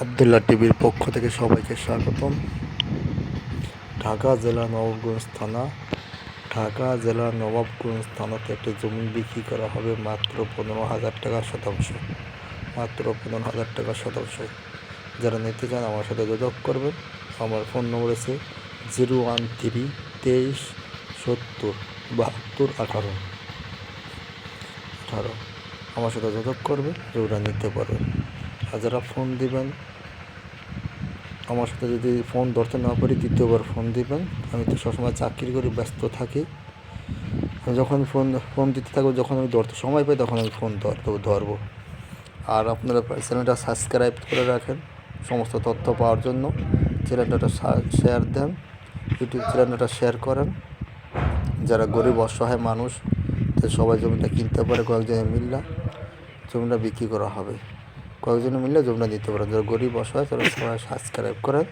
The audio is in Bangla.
আবদুল্লাহ টিভির পক্ষ থেকে সবাইকে স্বাগতম। ঢাকা জেলা নবাবগঞ্জ থানাতে একটি জমি বিক্রি করা হবে মাত্র 15,000 টাকা শতাংশ। যারা নিতে চান আমার সাথে যোগাযোগ করবেন। আমার ফোন নম্বর আছে 013-23-70-72-18। আমার সাথে যোগাযোগ করবেন, জমিটা নিতে পারবেন। আর যারা ফোন দিবেন আমার সাথে, যদি ফোন ধরতে না পারি দ্বিতীয়বার ফোন দিবেন। আমি তো সবসময় চাকরি করি, ব্যস্ত থাকি। আমি যখন ফোন দিতে থাকবো, যখন আমি ধরতে সময় পাই তখন আমি ফোন ধরবো। আর আপনারা চ্যানেলটা সাবস্ক্রাইব করে রাখেন সমস্ত তথ্য পাওয়ার জন্য। চ্যানেলটা শেয়ার দেন, ইউটিউব চ্যানেলটা শেয়ার করেন। যারা গরিব অসহায় মানুষ, সবাই জমিটা কিনতে পারে। কয়েকজনে মিললে জমিটা বিক্রি করা হবে, কয়েকজনে মিললে জমিটা দিতে পারেন। যারা গরিব অসহায় তারা সবাই সাবস্ক্রাইব করেন।